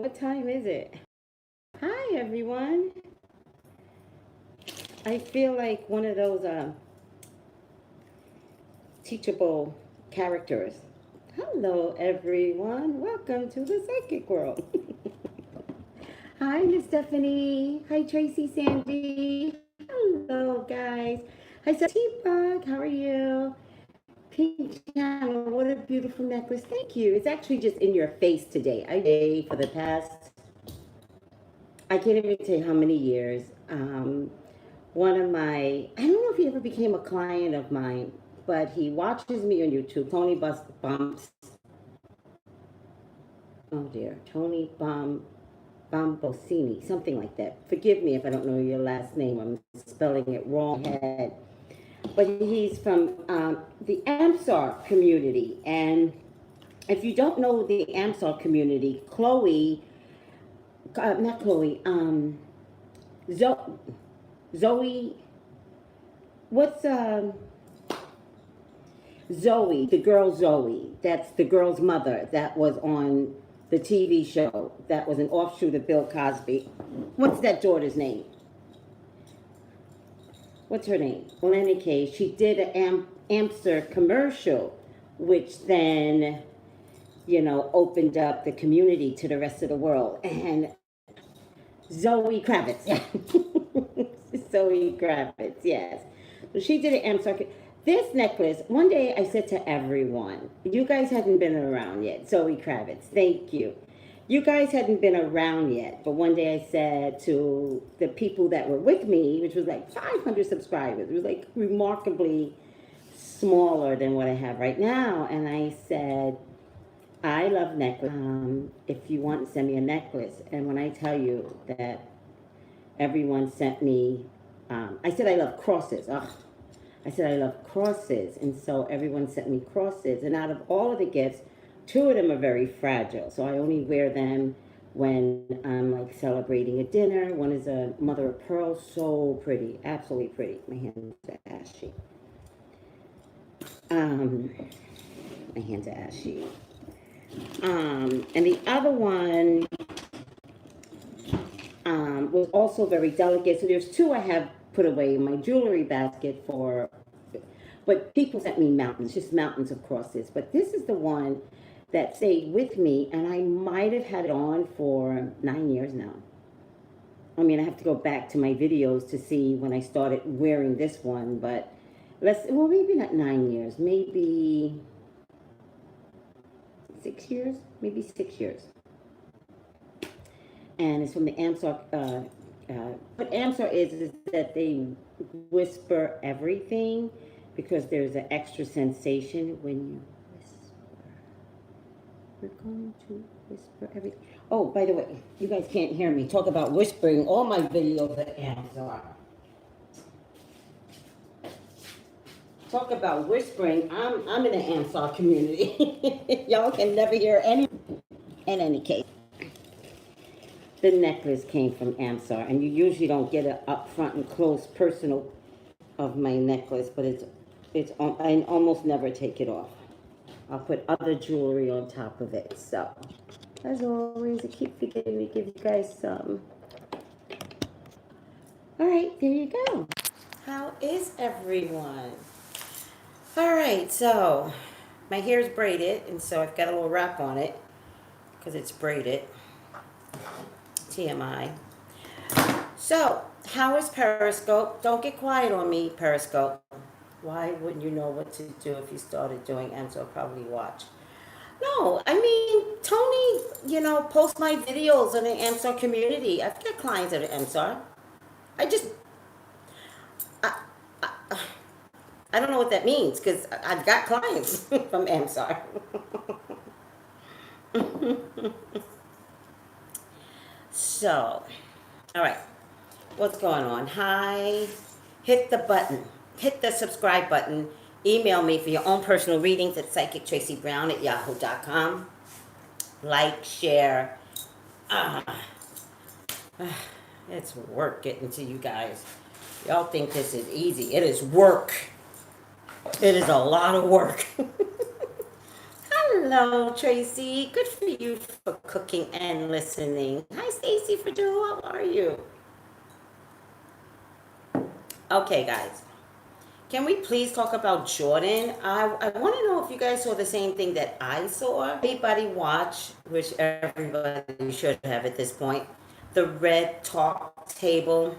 What time is it? Hi, everyone. I feel like one of those teachable characters. Hello, everyone. Welcome to the psychic world. Hi, Miss Stephanie. Hi, Tracy Sandy. Hello, guys. Hi, Teapot. How are you? Pink channel. What a beautiful necklace. Thank you. It's actually just in your face today. For the past, I can't even tell you how many years. One of my, I don't know if he ever became a client of mine, but he watches me on YouTube. Tony Bumps. Oh dear, Tony Bombosini, something like that. Forgive me if I don't know your last name. I'm spelling it wrong. But he's from the AMSAR community, and if you don't know the AMSAR community, not Chloe, Zoe, what's Zoe, the girl Zoe, that's the girl's mother that was on the TV show that was an offshoot of Bill Cosby. What's that daughter's name? What's her name? Well, in any case, she did an Amster commercial, which then, opened up the community to the rest of the world. And Zoe Kravitz. Zoe Kravitz, yes. So she did an Amster. This necklace, one day I said to everyone, you guys hadn't been around yet. Zoe Kravitz, thank you. You guys hadn't been around yet, but one day I said to the people that were with me, which was like 500 subscribers, it was like remarkably smaller than what I have right now, and I said, I love necklace. If you want, send me a necklace. And when I tell you that everyone sent me, I said I love crosses. Ugh. I said I love crosses, and so everyone sent me crosses. And out of all of the gifts, 2 of them are very fragile, so I only wear them when I'm like celebrating a dinner. One is a mother of pearl, so pretty, absolutely pretty. My hands are ashy. My hands are ashy. And the other one was also very delicate. So there's 2 I have put away in my jewelry basket for, but people sent me mountains, just mountains of crosses. But this is the one that stayed with me, and I might have had it on for 9 years now. I mean, I have to go back to my videos to see when I started wearing this one, but maybe not 9 years, maybe 6 years, maybe 6 years. And it's from the AMSAR. What AMSAR is that they whisper everything because there's an extra sensation when you whisper. We're going to whisper everything. Oh, by the way, you guys can't hear me talk about whispering. All my videos at AMSAR. Talk about whispering. I'm in the AMSAR community. Y'all can never hear any. In any case. The necklace came from AMSAR, and you usually don't get an up front and close personal of my necklace, but I almost never take it off. I'll put other jewelry on top of it. So, as always, I keep forgetting to give you guys some. All right, there you go. How is everyone? All right, so my hair's braided, and so I've got a little wrap on it because it's braided. TMI. So, how is Periscope? Don't get quiet on me, Periscope. Why wouldn't you know what to do if you started doing AMSAR? Probably watch. No, I mean, Tony, posts my videos on the AMSAR community. I've got clients at AMSAR. I don't know what that means because I've got clients from AMSAR. So, all right, what's going on? Hi, hit the button, hit the subscribe button. Email me for your own personal readings at psychictraceybrown@yahoo.com. Like, share. It's work getting to you guys. Y'all think this is easy. It is work. It is a lot of work. Hello, Tracy. Good for you for cooking and listening. Hi, Stacy for Joe. How are you? Okay, guys. Can we please talk about Jordyn? I want to know if you guys saw the same thing that I saw. Anybody watch, which everybody should have at this point, the Red Table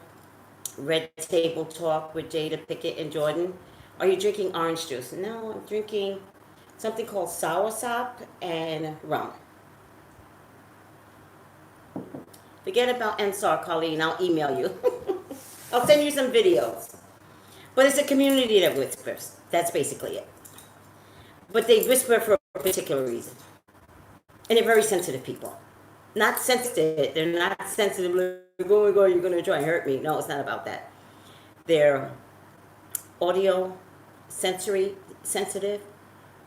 Talk with Jada Pickett and Jordyn? Are you drinking orange juice? No, I'm drinking something called soursop and rum. Forget about NSAR, Colleen. I'll email you. I'll send you some videos. But it's a community that whispers. That's basically it. But they whisper for a particular reason. And they're very sensitive people. Not sensitive. They're not sensitive. Like, oh my God, you're going to try and hurt me. No, it's not about that. They're audio, sensory sensitive.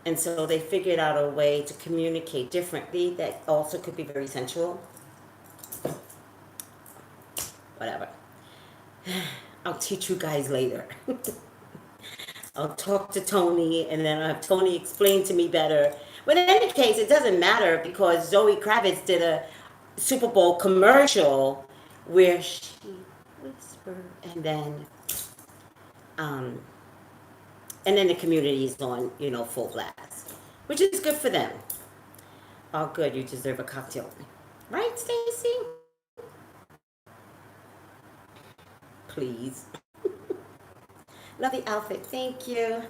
And so they figured out a way to communicate differently that also could be very sensual. Whatever. I'll teach you guys later. I'll talk to Tony and then I'll have Tony explain to me better. But in any case, it doesn't matter because Zoe Kravitz did a Super Bowl commercial where she whispered and then the community is on, full blast, which is good for them. Oh, good. You deserve a cocktail. Right, Stacy? Please. Love the outfit. Thank you.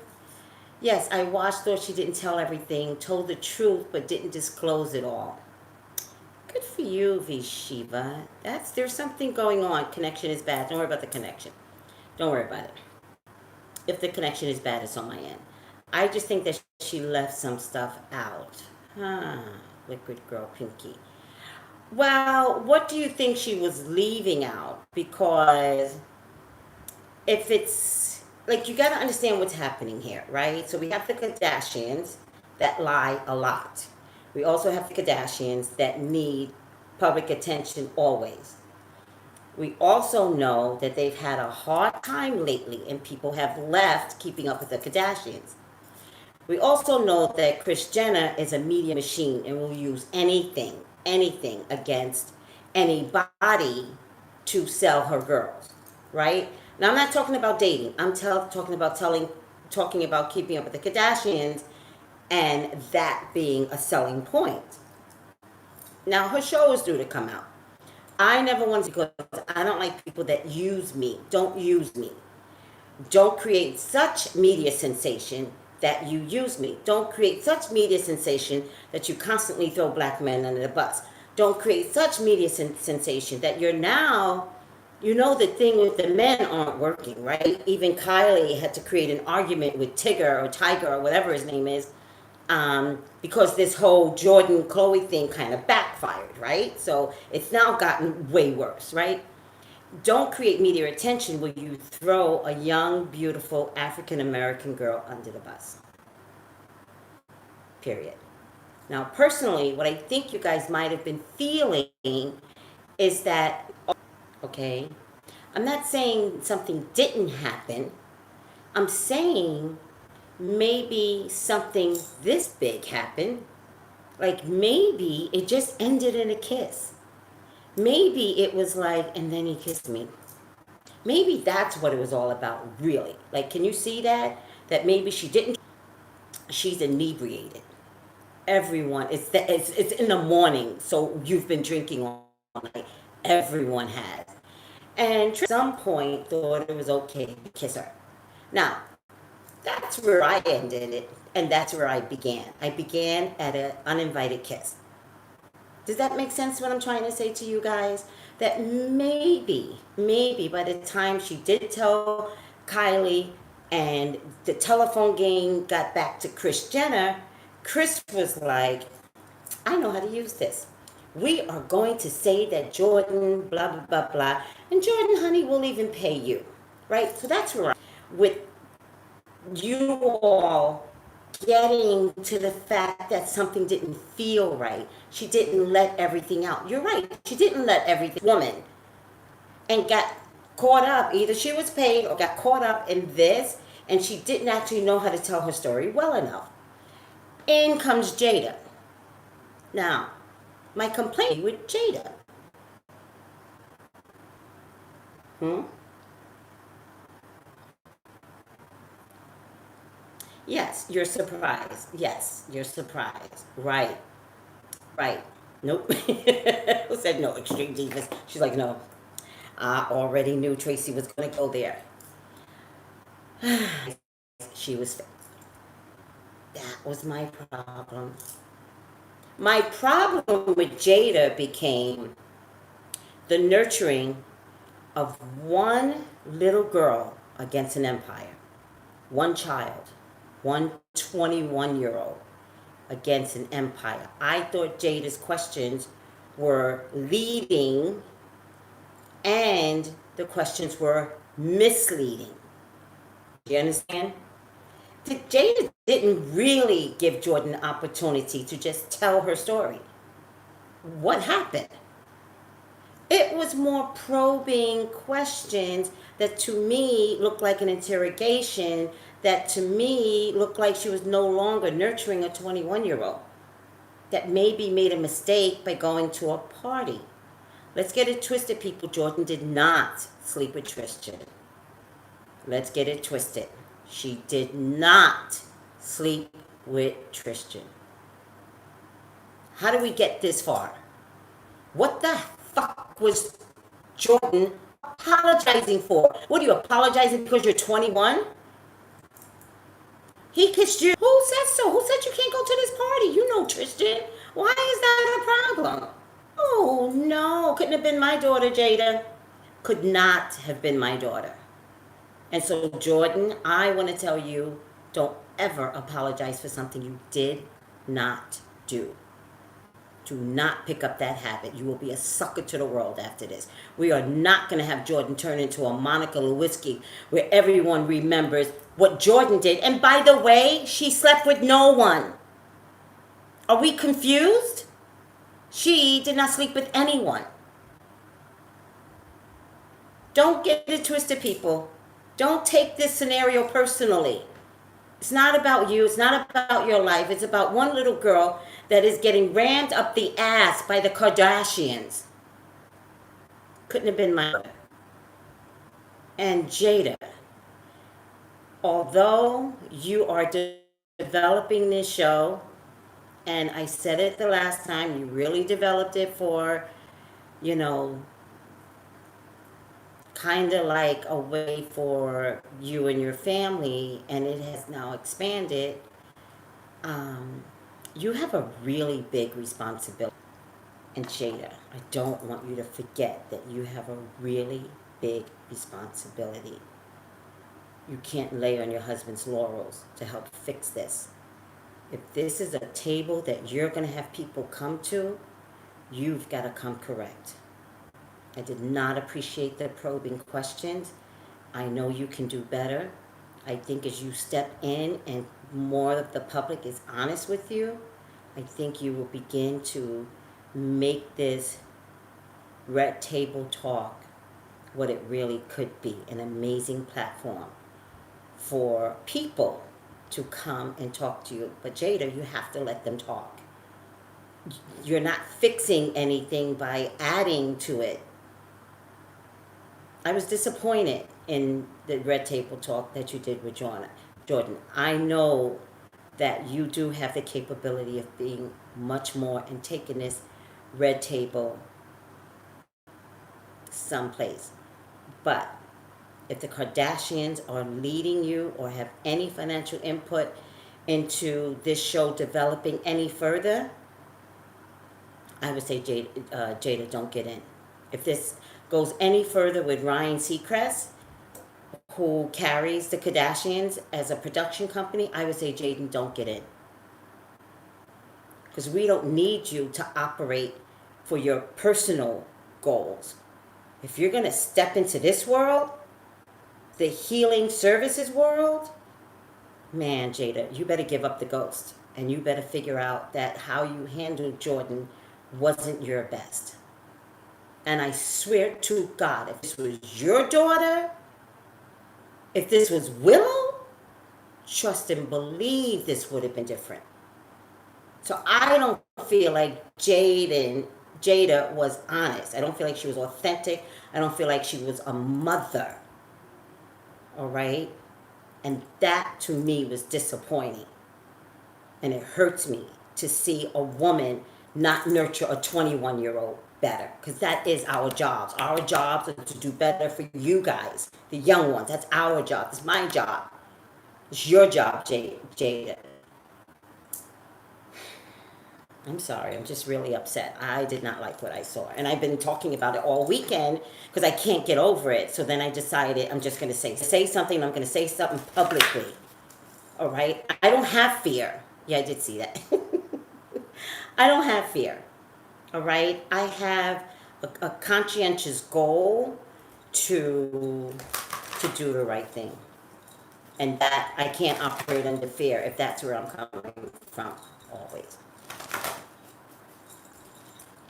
Yes, I watched, thought she didn't tell everything, told the truth, but didn't disclose it all. Good for you, Vishiva. There's something going on. Connection is bad. Don't worry about the connection. Don't worry about it. If the connection is bad, it's on my end. I just think that she left some stuff out. Liquid Girl Pinky. Well, what do you think she was leaving out? Because if it's, like, you got to understand what's happening here, right? So we have the Kardashians that lie a lot. We also have the Kardashians that need public attention always. We also know that they've had a hard time lately and people have left keeping up with the Kardashians. We also know that Kris Jenner is a media machine and will use anything against anybody to sell her girls, right? Now, I'm not talking about dating. I'm talking about keeping up with the Kardashians and that being a selling point. Now, her show is due to come out. I never want to, because I don't like people that use me. Don't use me. Don't create such media sensation that you use me. Don't create such media sensation that you constantly throw black men under the bus. Don't create such media sensation that you're now, the thing with the men aren't working, right? Even Kylie had to create an argument with Tigger or Tiger or whatever his name is, because this whole Jordyn Kohle thing kind of backfired, right? So it's now gotten way worse, right? Don't create media attention where you throw a young, beautiful African-American girl under the bus. Period. Now, personally, what I think you guys might have been feeling is that, okay, I'm not saying something didn't happen. I'm saying maybe something this big happened. Like maybe it just ended in a kiss. Maybe it was like, and then he kissed me. Maybe that's what it was all about, really. Like, can you see that? That maybe she didn't. She's inebriated. Everyone, it's in the morning, so you've been drinking all night. Everyone has. And at some point thought it was okay to kiss her. Now, that's where I ended it, and that's where I began. I began at an uninvited kiss. Does that make sense what I'm trying to say to you guys? That maybe by the time she did tell Kylie and the telephone game got back to Kris Jenner, Kris was like, I know how to use this. We are going to say that Jordyn, blah, blah, blah, blah. And Jordyn, honey, will even pay you. Right? So that's where with you all getting to the fact that something didn't feel right. She didn't let everything out. You're right. She didn't let everything. Woman. And got caught up. Either she was paid or got caught up in this, and she didn't actually know how to tell her story well enough. In comes Jada. Now, my complaint with Jada. Yes, you're surprised. Yes, you're surprised. Right, right. Nope. Who said no? Extreme divas. She's like, no. I already knew Tracy was going to go there. She was. That was my problem. My problem with Jada became the nurturing of one little girl against an empire. One child, one 21-year-old against an empire. I thought Jada's questions were leading and the questions were misleading. Do you understand? Jada didn't really give Jordyn an opportunity to just tell her story. What happened? It was more probing questions that to me looked like an interrogation, that to me looked like she was no longer nurturing a 21-year-old that maybe made a mistake by going to a party. Let's get it twisted, people. Jordyn did not sleep with Tristan. Let's get it twisted. She did not sleep with Tristan. How did we get this far? What the fuck was Jordyn apologizing for? What are you apologizing because you're 21? He kissed you. Who said so? Who said you can't go to this party? You know Tristan. Why is that a problem? Oh no, couldn't have been my daughter, Jada. Could not have been my daughter. And so, Jordyn, I want to tell you, don't ever apologize for something you did not do. Do not pick up that habit. You will be a sucker to the world after this. We are not going to have Jordyn turn into a Monica Lewinsky where everyone remembers what Jordyn did. And by the way, she slept with no one. Are we confused? She did not sleep with anyone. Don't get it twisted, people. Don't take this scenario personally. It's not about you. It's not about your life. It's about one little girl that is getting rammed up the ass by the Kardashians. Couldn't have been my mother. And Jada, although you are developing this show, and I said it the last time, you really developed it for, kind of like a way for you and your family, and it has now expanded. You have a really big responsibility. And Jada, I don't want you to forget that you have a really big responsibility. You can't lay on your husband's laurels to help fix this. If this is a table that you're going to have people come to, you've got to come correct. I did not appreciate the probing questions. I know you can do better. I think as you step in and more of the public is honest with you, I think you will begin to make this Red Table Talk what it really could be, an amazing platform for people to come and talk to you. But Jada, you have to let them talk. You're not fixing anything by adding to it. I was disappointed in the Red Table Talk that you did with Jordyn. I know that you do have the capability of being much more and taking this red table someplace. But if the Kardashians are leading you or have any financial input into this show developing any further, I would say, Jada, don't get in. If this goes any further with Ryan Seacrest, who carries the Kardashians as a production company, I would say, Jaden, don't get in. Because we don't need you to operate for your personal goals. If you're going to step into this world, the healing services world, man, Jada, you better give up the ghost. And you better figure out that how you handled Jordyn wasn't your best. And I swear to God, if this was your daughter, if this was Willow, trust and believe this would have been different. So I don't feel like Jada was honest. I don't feel like she was authentic. I don't feel like she was a mother. All right? And that to me was disappointing. And it hurts me to see a woman not nurture a 21-year-old better. Because that is our jobs. Our jobs are to do better for you guys, the young ones. That's our job. It's my job. It's your job, Jada. I'm sorry. I'm just really upset. I did not like what I saw. And I've been talking about it all weekend because I can't get over it. So then I decided I'm just going to say something. I'm going to say something publicly. All right? I don't have fear. Yeah, I did see that. I don't have fear. All right? I have a conscientious goal to do the right thing. And that I can't operate under fear if that's where I'm coming from always.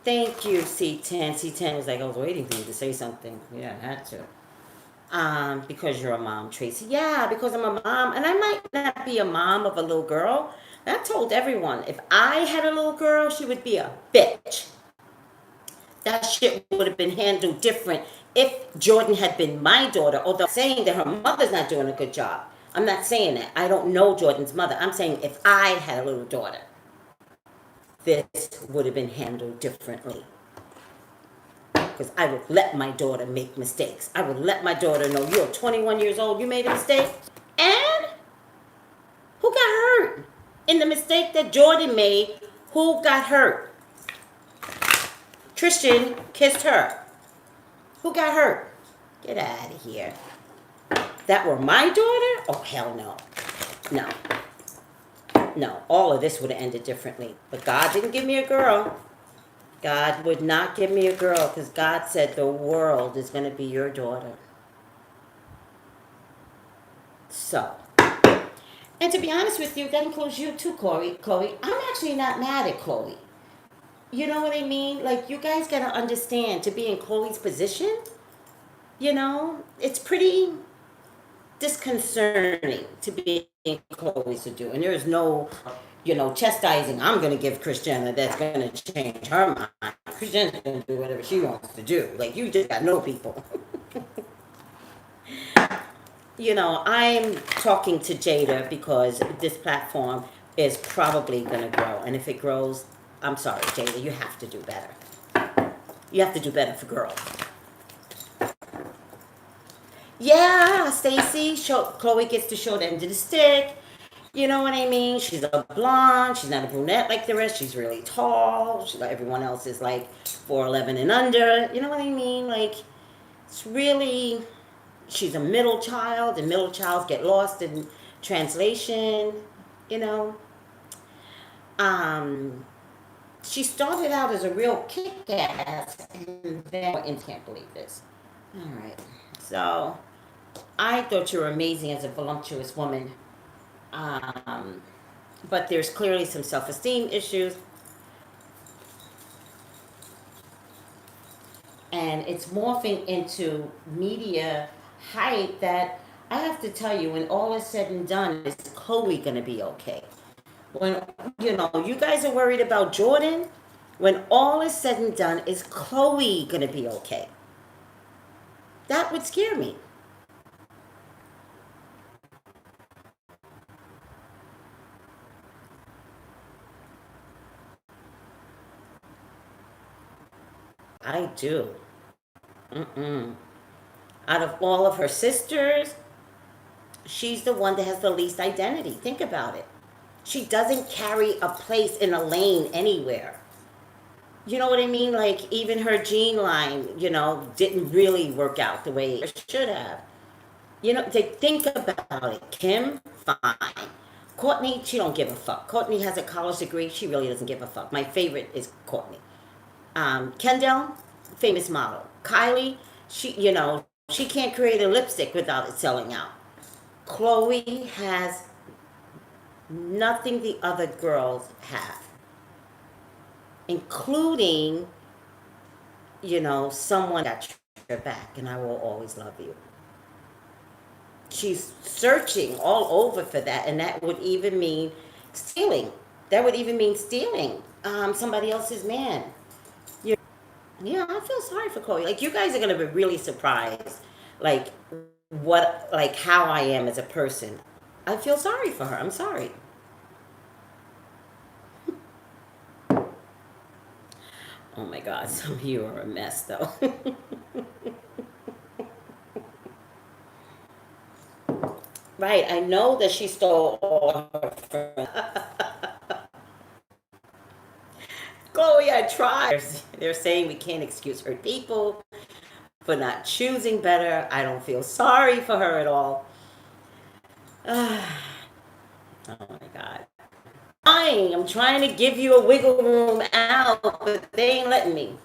Thank you, C10. C10 was like, I was waiting for you to say something. Yeah, I had to. Because you're a mom, Tracy. Yeah, because I'm a mom. And I might not be a mom of a little girl. I told everyone, if I had a little girl, she would be a bitch. That shit would have been handled different if Jordyn had been my daughter. Although I'm saying that her mother's not doing a good job. I'm not saying that. I don't know Jordyn's mother. I'm saying if I had a little daughter, this would have been handled differently. Because I would let my daughter make mistakes. I would let my daughter know, you're 21 years old, you made a mistake. And who got hurt? In the mistake that Jordyn made, who got hurt? Tristan kissed her. Who got hurt? Get out of here. That were my daughter? Oh, hell no. No. No, all of this would have ended differently. But God didn't give me a girl. God would not give me a girl because God said the world is going to be your daughter. So, and to be honest with you, that includes you too, Chloe. I'm actually not mad at Chloe. You know what I mean? Like, you guys got to understand, to be in Chloe's position, you know, it's pretty disconcerting to be in Chloe's to do. And there's no, chastising I'm going to give Christiana that's going to change her mind. Christiana's going to do whatever she wants to do. Like, you just got no people. I'm talking to Jada because this platform is probably going to grow. And if it grows, I'm sorry, Jada, you have to do better. You have to do better for girls. Yeah, Stacy, Chloe gets to show the end of the stick. You know what I mean? She's a blonde. She's not a brunette like the rest. She's really tall. Everyone else is like 4'11" and under. You know what I mean? Like, it's really, she's a middle child, and middle childs get lost in translation, you know. She started out as a real kick-ass, and then, I can't believe this. All right. So, I thought you were amazing as a voluptuous woman. But there's clearly some self-esteem issues. And it's morphing into media hype that I have to tell you, when all is said and done, is Kohle going to be okay? When, you guys are worried about Jordyn, when all is said and done, is Kohle going to be okay? That would scare me. I do. Out of all of her sisters, she's the one that has the least identity. Think about it. She doesn't carry a place in a lane anywhere. You know what I mean? Like, even her gene line, didn't really work out the way it should have. They think about it. Kim, fine. Courtney, she don't give a fuck. Courtney has a college degree. She really doesn't give a fuck. My favorite is Courtney. Kendall, famous model. Kylie, she can't create a lipstick without it selling out. Chloe has nothing the other girls have, including, someone got your back, and I will always love you. She's searching all over for that, and that would even mean stealing That would even mean stealing somebody else's man. Yeah, I feel sorry for Kohle. Like, you guys are gonna be really surprised, like like how I am as a person. I feel sorry for her. I'm sorry. Oh my God, some of you are a mess, though. Right, I know that she stole all her friends. Kohle, I tried. They're saying we can't excuse hurt people for not choosing better. I don't feel sorry for her at all. Oh my God. I'm trying to give you a wiggle room out, but they ain't letting me.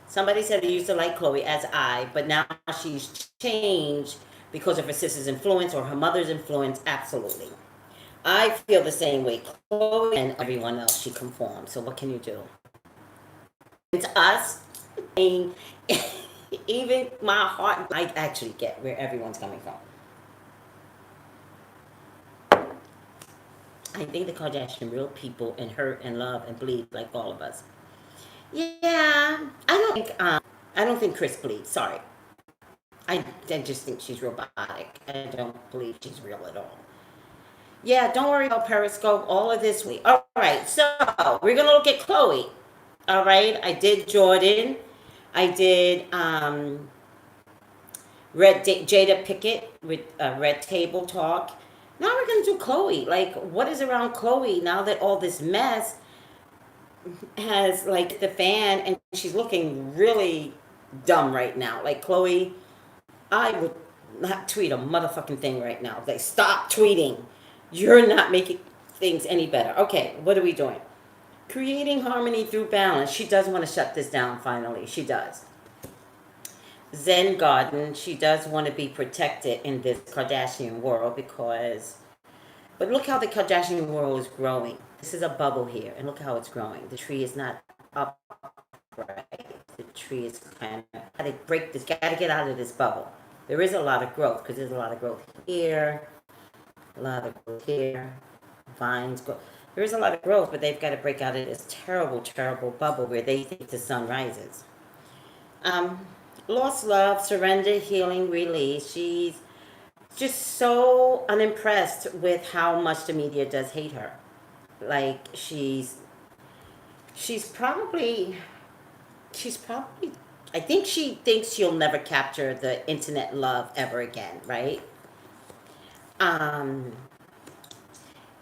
Somebody said they used to like Kohle as I, but now she's changed because of her sister's influence or her mother's influence. Absolutely. I feel the same way. Kohle and everyone else, she conforms. So what can you do? It's us. And even my heart, I actually get where everyone's coming from. I think the Kardashian real people and hurt and love and bleed like all of us. Yeah, I don't think Chris bleeds. Sorry, I just think she's robotic. I don't believe she's real at all. Yeah, don't worry about Periscope. All of this week. All right, so we're gonna look at Kohle. All right, I did Jordyn. I did Jada Pickett with Red Table Talk. Now we're gonna do Kohle. Like, what is around Kohle now that all this mess has like the fan and she's looking really dumb right now. Like, Kohle, I would not tweet a motherfucking thing right now. Like, stop tweeting. You're not making things any better. Okay, what are we doing? Creating harmony through balance. She does want to shut this down finally. She does. Zen Garden. She does want to be protected in this Kardashian world because. But look how the Kardashian world is growing. This is a bubble here, and look how it's growing. The tree is not upright. The tree is kind of. Gotta break this. Gotta get out of this bubble. There is a lot of growth because there's a lot of growth here, a lot of growth here, vines grow. There is a lot of growth, but they've got to break out of this terrible, terrible bubble where they think the sun rises. Um, Lost love, surrender, healing, release. She's just so unimpressed with how much the media does hate her. Like, she's probably I think she thinks she'll never capture the internet love ever again, right? Um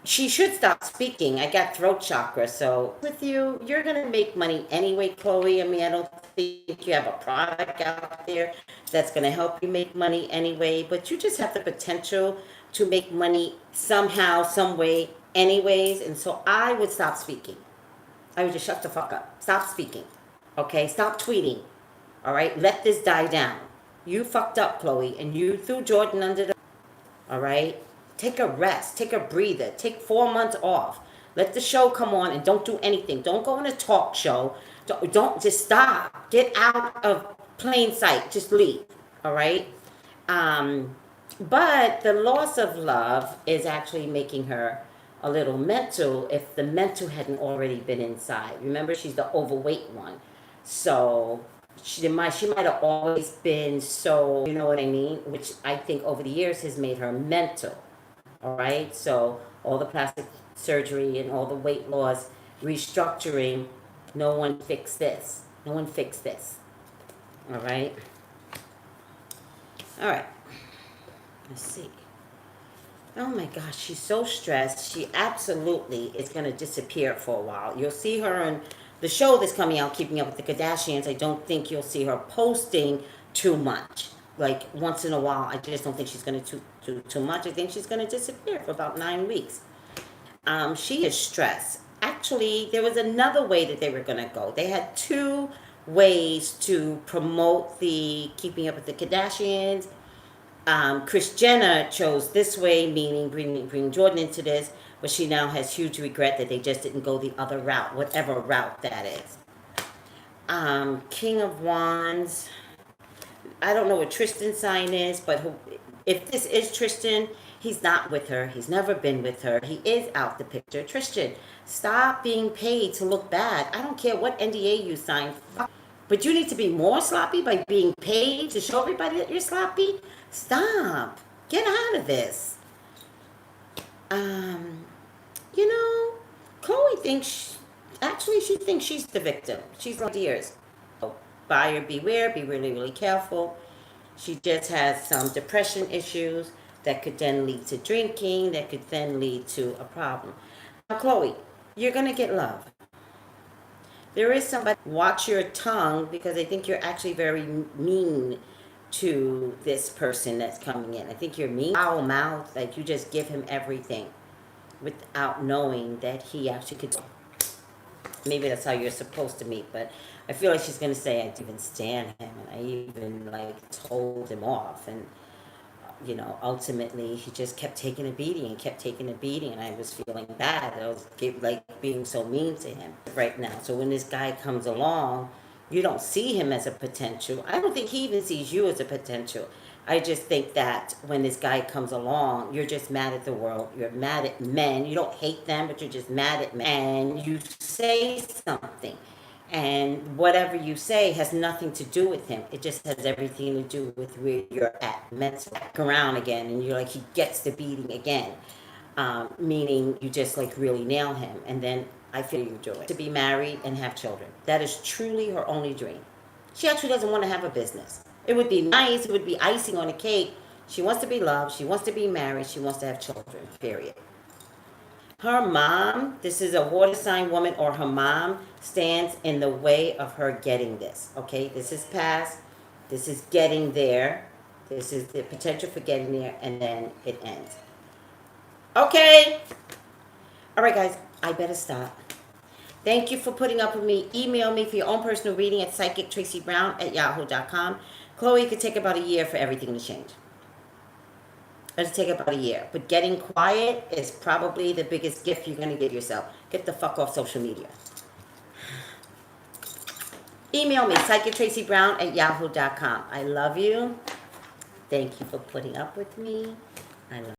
she should stop speaking. I got throat chakra, so with you, you're gonna make money anyway, Kohle. I mean, I don't think you have a product out there that's gonna help you make money anyway, but you just have the potential to make money somehow, some way, anyways. And so I would stop speaking. I would just shut the fuck up. Stop speaking. Okay? Stop tweeting. All right? Let this die down. You fucked up, Kohle, and you threw Jordyn under the. All right? Take a rest. Take a breather. Take 4 months off. Let the show come on and don't do anything. Don't go on a talk show. Don't just stop. Get out of plain sight. Just leave. All right? But the loss of love is actually making her a little mental if the mental hadn't already been inside. Remember, she's the overweight one. So she might have always been so, you know what I mean? Which I think over the years has made her mental. All right? So all the plastic surgery and all the weight loss, restructuring, no one fixed this. No one fixed this. All right? All right. Let's see. Oh my gosh, she's so stressed. She absolutely is going to disappear for a while. You'll see her on the show that's coming out, Keeping Up with the Kardashians. I don't think you'll see her posting too much. Like, once in a while, I just don't think she's going to do too much. I think she's going to disappear for about 9 weeks. She is stressed. Actually, there was another way that they were going to go. They had 2 ways to promote the Keeping Up with the Kardashians. Kris Jenner chose this way, meaning bring Jordyn into this, but she now has huge regret that they just didn't go the other route, whatever route that is. King of Wands. I don't know what Tristan's sign is, but if this is Tristan, He's not with her. He's never been with her. He is out the picture. Tristan, stop being paid to look bad. I don't care what NDA you signed. But you need to be more sloppy by being paid to show everybody that you're sloppy? Stop. Get out of this. You know, Kohle thinks, actually she thinks she's the victim. She's like dears. Buyer beware, be really, really careful. She just has some depression issues that could then lead to drinking, that could then lead to a problem. Now, Kohle, you're going to get love. There is somebody, watch your tongue, because I think you're actually very mean to this person that's coming in. I think you're mean, foul mouth, like you just give him everything without knowing that he actually could. Maybe that's how you're supposed to meet, but I feel like she's going to say, I didn't even stand him, and I even, like, told him off, and, you know, ultimately, he just kept taking a beating and kept taking a beating, and I was feeling bad. I was, like, being so mean to him right now. So when this guy comes along, you don't see him as a potential. I don't think he even sees you as a potential. I just think that when this guy comes along, you're just mad at the world. You're mad at men. You don't hate them, but you're just mad at men. And you say something. And whatever you say has nothing to do with him. It just has everything to do with where you're at. Mental back around again. And you're like, he gets the beating again. Meaning you just like really nail him. And then I feel you do it. To be married and have children. That is truly her only dream. She actually doesn't want to have a business. It would be nice. It would be icing on a cake. She wants to be loved. She wants to be married. She wants to have children, period. Her mom, this is a water sign woman, or her mom stands in the way of her getting this. Okay, this is past. This is getting there. This is the potential for getting there, and then it ends. Okay. All right, guys, I better stop. Thank you for putting up with me. Email me for your own personal reading at psychictraceybrown@yahoo.com. Kohle, it could take about a year for everything to change. It'll take about a year. But getting quiet is probably the biggest gift you're going to give yourself. Get the fuck off social media. Email me, psychictraceybrown@yahoo.com. I love you. Thank you for putting up with me. I love you.